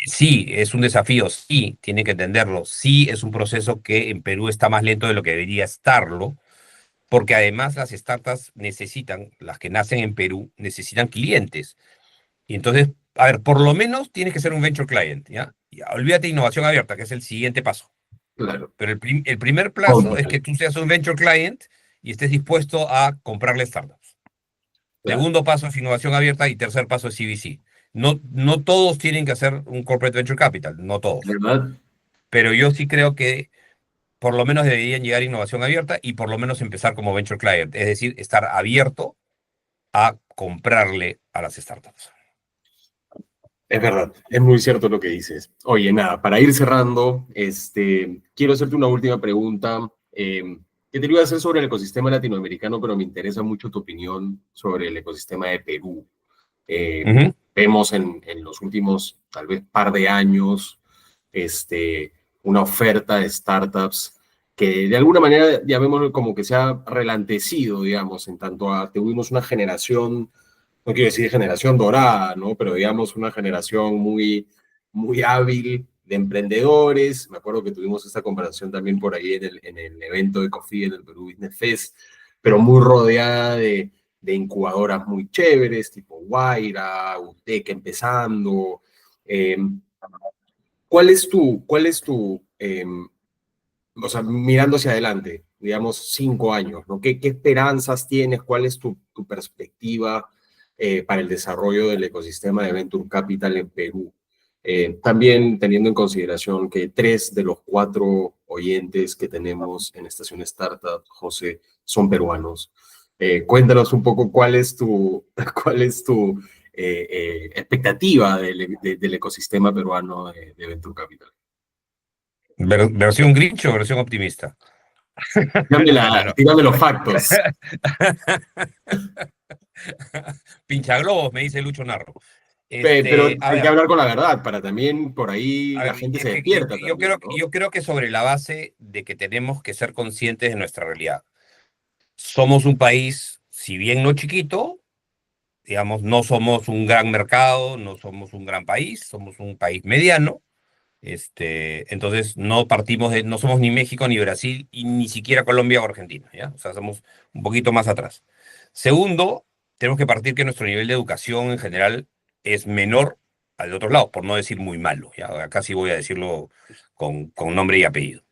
sí, es un desafío, sí, tiene que entenderlo, sí, es un proceso que en Perú está más lento de lo que debería estarlo, porque además las startups necesitan, las que nacen en Perú, necesitan clientes. Y entonces, a ver, por lo menos tienes que ser un venture client, ¿ya? Ya, olvídate de innovación abierta, que es el siguiente paso. claro. Pero el primer plazo es que Frontman, tú seas un venture client y estés dispuesto a comprarle startups. claro, Segundo paso es innovación abierta y tercer paso es CVC. No, no todos tienen que hacer un corporate venture capital, no todos. ¿verdad? Pero yo sí creo que por lo menos deberían llegar a innovación abierta y por lo menos empezar como venture client, es decir, estar abierto a comprarle a las startups. Es verdad, es muy cierto lo que dices. Oye, nada, para ir cerrando, quiero hacerte una última pregunta que te iba a hacer sobre el ecosistema latinoamericano, pero me interesa mucho tu opinión sobre el ecosistema de Perú. Ujú. Vemos en los últimos, tal vez, par de años, una oferta de startups que de alguna manera, llamémoslo como que se ha relantecido, digamos, en tanto a, tuvimos una generación, no quiero decir generación dorada, ¿no? Pero digamos una generación muy hábil de emprendedores. Me acuerdo que tuvimos esta conversación también por ahí en el evento de Coffee en el Perú Business Fest, pero muy rodeada de incubadoras muy chéveres, tipo Guaira, UTEC empezando. Eh, ¿Cuál es tu o sea, mirando hacia adelante, digamos, 5 años, ¿no? ¿Qué esperanzas tienes? ¿Cuál es tu perspectiva para el desarrollo del ecosistema de Venture Capital en Perú? También teniendo en consideración que 3 de los 4 oyentes que tenemos en Estación Startup, José, son peruanos. Cuéntanos un poco cuál es tu expectativa del ecosistema peruano de Venture Capital. ¿Versión Grinch o versión optimista? No, no. Tírame los factos. Pinchaglobos, me dice Lucho Narro. Pero A hay que ver, hablar con la verdad, para también por ahí a la ver, gente es se que yo, despierta yo también, creo, ¿no? yo creo que sobre la base de que tenemos que ser conscientes de nuestra realidad. Somos un país, si bien no chiquito, digamos, no somos un gran mercado, no somos un gran país, somos un país mediano. Entonces no partimos de, no somos ni México ni Brasil y ni siquiera Colombia o Argentina, ¿ya? O sea, somos un poquito más atrás. Segundo, tenemos que partir que nuestro nivel de educación en general es menor al de otros lados, por no decir muy malo, ¿ya? Acá sí voy a decirlo con nombre y apellido.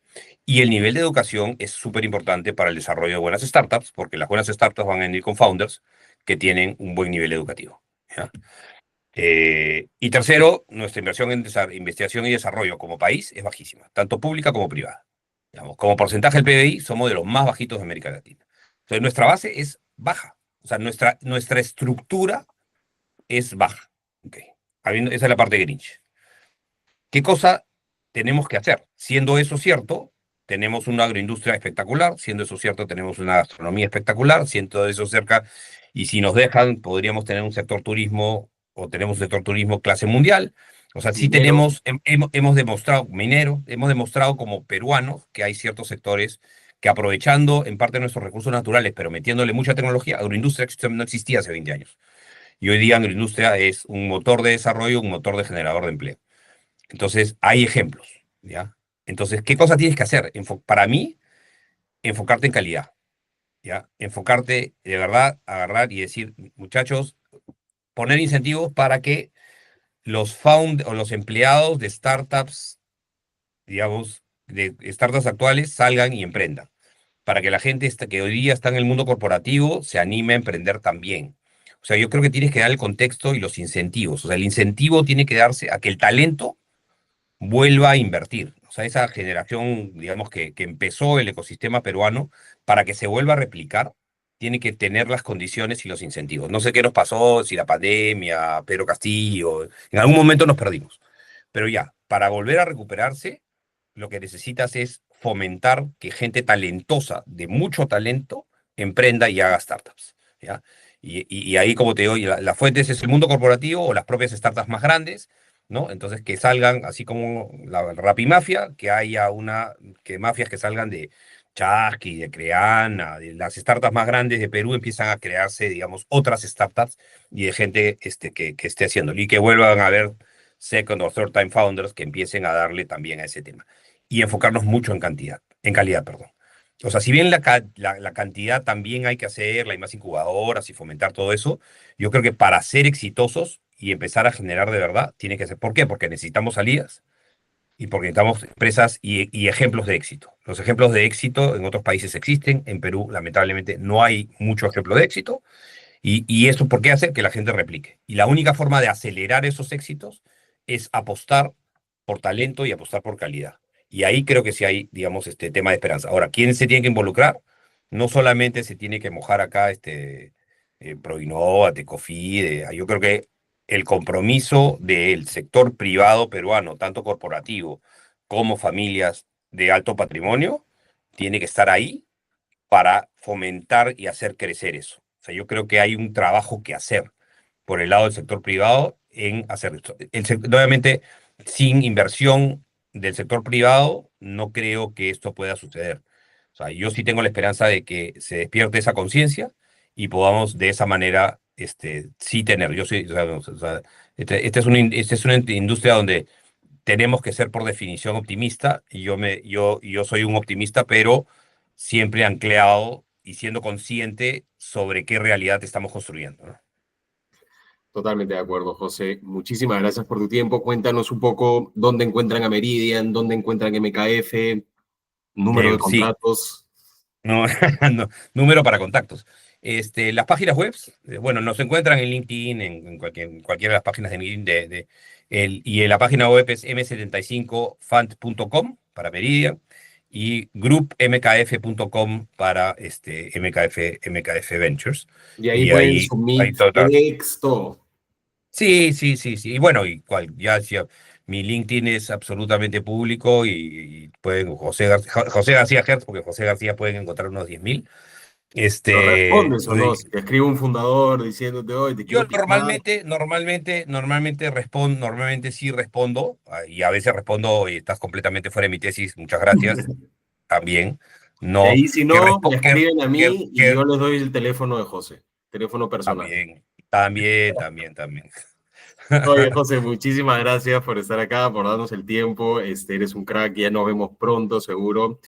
Y el nivel de educación es súper importante para el desarrollo de buenas startups, porque las buenas startups van a venir con founders que tienen un buen nivel educativo, ¿ya? Y tercero, nuestra inversión en investigación y desarrollo como país es bajísima, tanto pública como privada. Digamos, como porcentaje del PBI somos de los más bajitos de América Latina. Entonces, nuestra base es baja. O sea, nuestra estructura es baja. Okay. Esa es la parte Grinch. ¿Qué cosa tenemos que hacer? Siendo eso cierto, tenemos una agroindustria espectacular, siendo eso cierto, tenemos una gastronomía espectacular, siendo eso cerca, y si nos dejan, podríamos tener un sector turismo o tenemos un sector turismo clase mundial. O sea, sí Minero, tenemos, hemos demostrado, minero, hemos demostrado como peruanos que hay ciertos sectores que aprovechando en parte nuestros recursos naturales, pero metiéndole mucha tecnología, agroindustria no existía hace 20 años. Y hoy día agroindustria es un motor de desarrollo, un motor de generador de empleo. Entonces, hay ejemplos, ¿ya? Entonces, ¿qué cosa tienes que hacer? Para mí, enfocarte en calidad, ¿ya? Enfocarte de verdad, agarrar y decir, muchachos, poner incentivos para que los found o los empleados de startups, digamos, de startups actuales salgan y emprendan, para que la gente que hoy día está en el mundo corporativo se anime a emprender también. O sea, yo creo que tienes que dar el contexto y los incentivos. O sea, el incentivo tiene que darse a que el talento vuelva a invertir. O sea, esa generación, digamos, que empezó el ecosistema peruano, para que se vuelva a replicar, tiene que tener las condiciones y los incentivos. No sé qué nos pasó, si la pandemia, Pedro Castillo, en algún momento nos perdimos. Pero ya, para volver a recuperarse, lo que necesitas es fomentar que gente talentosa, de mucho talento, emprenda y haga startups, ¿ya? Y ahí, como te digo, las fuentes es el mundo corporativo o las propias startups más grandes, ¿no? Entonces, que salgan, así como la Rapimafia, que haya que mafias que salgan de Chasqui, de Creana, de las startups más grandes de Perú, empiezan a crearse, digamos, otras startups y de gente que esté haciéndolo y que vuelvan a haber second o third time founders que empiecen a darle también a ese tema y enfocarnos mucho en calidad, perdón. O sea, si bien la cantidad también hay que hacerla, hay más incubadoras y fomentar todo eso, yo creo que para ser exitosos y empezar a generar de verdad, tiene que ser. ¿Por qué? Porque necesitamos salidas y porque necesitamos empresas y ejemplos de éxito. Los ejemplos de éxito en otros países existen, en Perú lamentablemente no hay mucho ejemplo de éxito, y eso por qué hace que la gente replique. Y la única forma de acelerar esos éxitos es apostar por talento y apostar por calidad. Y ahí creo que sí hay, digamos, este tema de esperanza. Ahora, ¿quién se tiene que involucrar? No solamente se tiene que mojar acá Proinova, Tecofide. Yo creo que el compromiso del sector privado peruano, tanto corporativo como familias de alto patrimonio, tiene que estar ahí para fomentar y hacer crecer eso. O sea, yo creo que hay un trabajo que hacer por el lado del sector privado en hacer esto. Obviamente, sin inversión del sector privado, no creo que esto pueda suceder. O sea, yo sí tengo la esperanza de que se despierte esa conciencia y podamos de esa manera sí tener. Yo sí, esta es una industria donde tenemos que ser por definición optimista y yo soy un optimista, pero siempre ancleado y siendo consciente sobre qué realidad estamos construyendo, ¿no? Totalmente de acuerdo, José. Muchísimas gracias por tu tiempo. Cuéntanos un poco dónde encuentran a Meridian, dónde encuentran MKF, número de Sí, contratos. no, número para contactos. Las páginas web, bueno, nos encuentran en LinkedIn, en cualquiera de las páginas de LinkedIn, y en la página web es m75fund.com para Meridian y groupmkf.com para MKF Ventures. Y ahí Y pueden ahí submit todo. texto. Sí, sí, sí, sí. Y bueno, ya mi LinkedIn es absolutamente público y pueden, José García Hertz, porque José García pueden encontrar unos 10.000. ¿Pero respondes o no? Pues, Si te escribe un fundador diciéndote, hoy te yo quiero firmar. normalmente sí respondo, y a veces respondo, y estás completamente fuera de mi tesis, muchas gracias, también. Y No, ahí si no, me escriben a que, mí y que- yo les doy el teléfono de José, teléfono personal. también. Oye, José, muchísimas gracias por estar acá, por darnos el tiempo. Eres un crack, ya nos vemos pronto, seguro.